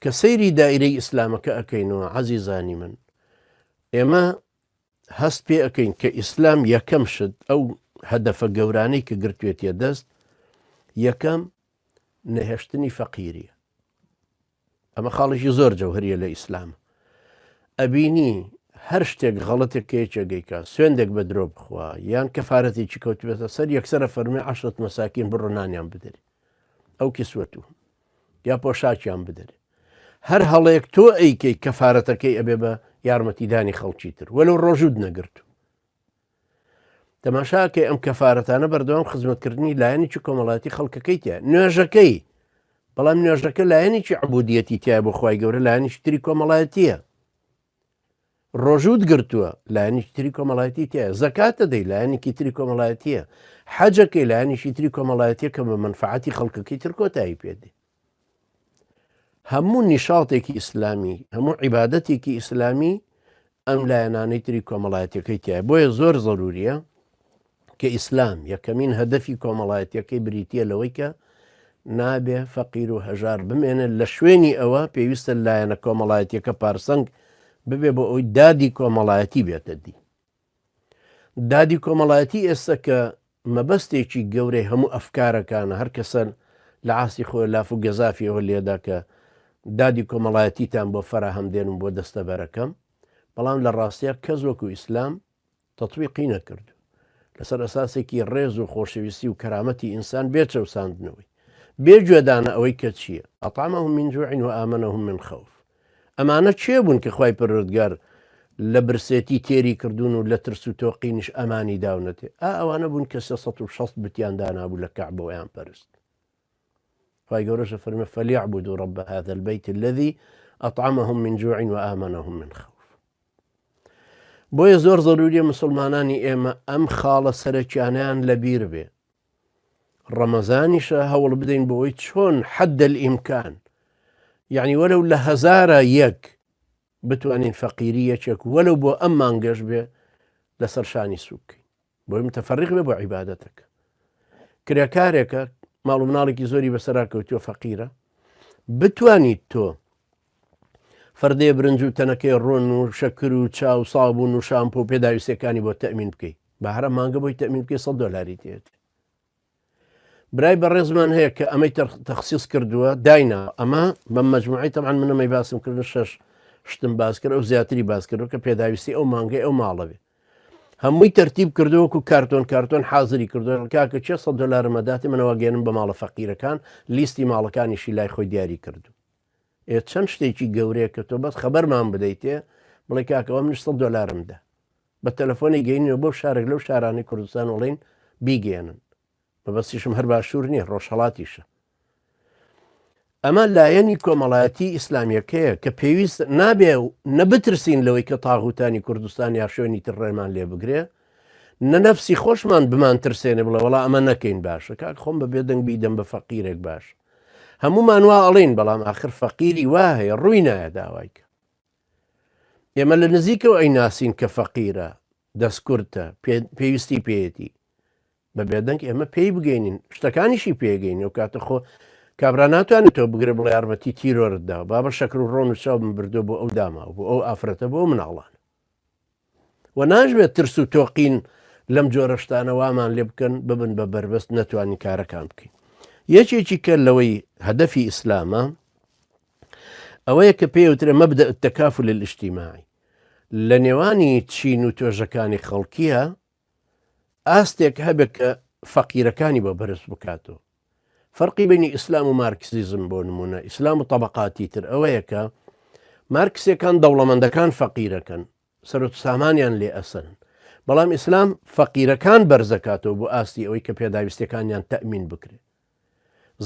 کە سەیری دائیرەی ئیسلامەکە ئەەکەینەوە عەزیزانی من، ئێمە هەست پێ ئەەکەین کە ئیسلام یەکەم شت ئەو هەدەفە گەورانەی کە گرتوێتە دەست، یەکەم نەهێشتنی فەقیریە. ئەمە خاڵێکی زۆر جەوهریە لە ئیسلام. ئەبینی هەر شتێک غەڵەتێک کە یەکێگەیکە سوێندێک بە درۆ بخوا یان کەفارەتێکی کەوتبێتە سەر، یەکسەرە فەرمێ 10 مەساکین بڕۆ نانیان بدەری، ئەو کیسوەتو یا پۆشاکیان بدەری. هەر هەڵەیەک تۆ ئەیکەی کەفارەتەکەی ئەبێ بە یارمەتیدانی خەڵکی تر وەلو ڕۆژوود نەگرتو. تەماشاکە ئەم کەفارەتانە بەردەوام خزمەتکردنی لایەنێکی کۆمەڵایەتی خەڵکەکەی تیا نوێژەکەی، بەڵام نوێژەکە لایەنێکی عبودیەتی تیا بۆ خوای گەورە، لایەنێکی تری کۆمەڵایەتیە. ڕۆژوود گرتووە لایەنێکی تری کۆمەڵایەتی تایە، زەکاتە دەی لایەنێکی تری کۆمەڵایەتیە، حەجەکەی لایەنێکی تری کۆمەڵایەتیە کە بە منفعەتی خەڵکەکەی تر کۆتایی پێدێ. هەموو نیشاڵێکی ئیسلامی، هەموو عیبادەتێکی ئیسلامی ئەم لایەنانەی تری کۆمەڵایەتەکەی تایە. بۆیە زۆر ضروریە کە ئیسلام یەکەمین هەدەفی کۆمەڵایەتەکەی بریتە لەوەی کە نابێ فەقیر و هەژار بمێنێت لە شوێنی ئەوە پێویستە لایەنە کۆمەڵایەتیەکە پارسەنگ ببێ بۆ ئەوی دادی کۆمەڵایەتی بێتە دی. دادی کۆمەڵایەتی ئێستا کە مەبەستێکی گەورەی هەموو ئەفکارەکانە، هەر کەسە لە عاسی خۆی لاف و گەزافیەوە لێدا کە دادی کۆمەڵایەتیتان بۆ فەراهەم دێنم بۆ دەستەبەرەکەم، بەڵام لە ڕاستیە کەس وەکو ئیسلام تەطبیقی نەکردو لەسەر ئەساسێکی ڕێز و خۆشەویستی و کەرامەتی ئینسان بێچەوساندنەوەی بێگوێدانە ئەوەی کە چییە؟ ئەطعمەهم من جوع وآمنهم من خوف. ئەمانە چێ بوون کە خوای پەروەردگار لە برسێتی تێری کردوون و لە ترس و تۆقینیش ئەمانی داونەتێ؟ ئەوانە بوون کە 360 بتیان دانابوو لە کەعبەوەیان پەرست. خوای گەورەشە فەرمێ فەلیعبودوا رب هذا البيت الذي أطعمهم من جوع وآمنهم من خوف. بۆیە زۆر ضروریە مسلمانانی ئێمە ئەم خاڵە سەرەکیانیان لەبیر بێ. ڕەمەزانیشە هەوڵ بدەین بۆی چۆن حد الئیمکان، یعنی وەلو لە 1000 یەک بتوانین فەقیری یەکێک وەلو بۆ ئەم مانگەش بێ لەسەر شانی سووکەین، بۆی متەفەرق بێ بۆ عیبادەتەکە. کرێکارێکە ماڵ و مناڵێکی زۆری بەسەرا کەوتووە فەقیرە، بتوانیت تۆ فەردەیە برنج و تەنەکەی ڕۆن و شەکر و چاو سابوون و شامپۆ و پێداویستەکانی بۆ تەمین بکەیت، بە هەرە مانگە بۆی تەمین بکەی $100 تێت. برای بەڕێزمان هەیە کە ئەمەی تەخسیص کردووە داینا، ئەمە بە مەجموعی تەمان منەمەی باسم کردن 6 شتم باس کرد، ئەو زیاتری باس کردو کە پێداویستی ئەو مانگەی ئەو ماڵەوێ هەمووی تەرتیب کردووەکو کارتۆن حازری کردو کاکە چێ $100 مەداتی منەوە گەێنم بە ماڵە فەقیرەکان، لیستی ماڵەکانیشی لای خۆی دیاری کردو. چەند شتێکی گەورەیە کە تۆ بەس خەبەرمان بدەیتێ بڵێ کاکەوە منش $100 دا بە تەلەفۆنی گەینەوە بۆ شارێک لەو شارانی کوردستان وڵین بیگەێنن، بەبەستیشم هەر باشوور نییە، ڕۆژهەڵاتیشە. ئەمە لایەنی کۆمەڵایەتی ئیسلامیەکەیە کە پێویست نابێ نەبترسین لەوەی کە تاغوتانی کوردستان یا شوێنی تر ڕێمان لێ بگرێ، نەنەفسی خۆشمان بمان ترسێنێ بڵێ وەڵا ئەمە نەکەین باشە، کاک خۆم بەبێ دەنگ بیدەم بە فەقیرێک باش. هەمومان وا ئەڵێن، بەڵام ئاخر فەقیری وا هەیە ڕووی نایە داوایکە. ئێمە لە نزیکەوە ئەی ناسین کە فەقیرە، دەستکورتە، پێویستی پێیەتی، بە بێدەنگ ئێمە پێی بگەینین، شتەکانیشی پێگەین و کاتە خۆ کابرا ناتوانێت تۆ بگرێ بڵێ یارمەتی تیرۆرتدا بابە شەکر و ڕۆن و چاوم بردو بۆ ئەو داما و بۆ ئەو ئافرەتە بۆ مناڵان و ناژبێت ترس و تۆقین لەم جۆرە شتانە وامان لێ بکەن ببن بە بربەست نەتوانین کارەکان بکەین. یەکێکی کە لەوەی هەدەفی ئیسلامە ئەوەیە کە پێوترە مەبدە التەکافل الاجتماعی، لە نێوانی چین و تۆژەکانی خەڵکیە ئاستێک هەبێت کە فەقیرەکانی بۆ بەرز بکاتەوە. فەرقی بینی ئیسلام و مارکسیزم بۆ نمونە، ئیسلام و طەبەقاتی تر ئەوەیە کە مارکسیەکان دەوڵەمەندەکان فەقیرەکەن، سەرۆت سامانیان لێ ئەسن، بەڵام ئیسلام فەقیرەکان بەرزەکاتەوە بۆ ئاستی ئەوەی کە پێداویستەکانیان تەمین بکرێت.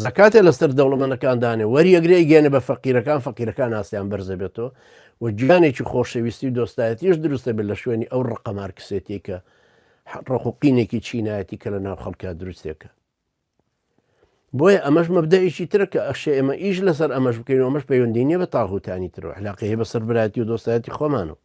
زەکاتێ لەسەر دەوڵەمەندەکاندانێ وەریەگرێ گێنە بە فەقیرەکان ئاستیان بەرزە بێتەوە و گیانێکی خۆشەویستی و دۆستایەتیش دروستە بێت لە شوێنی ئەو ڕقە مارکسێتی کە ڕقوقینێکی چینایەتی کە لە ناو خەڵکا دروستێکە. بۆیە ئەمەش مەبدەئێکی ترە کە ئەخشێ ئێمە ئیش لەسەر ئەمەش بکەین و ئەمەش پەیوەندی نییە بە تاغوتانی ترەوە، علاقەی هەیە بە سەربرایەتی و دۆستایەتی خۆمانەوە.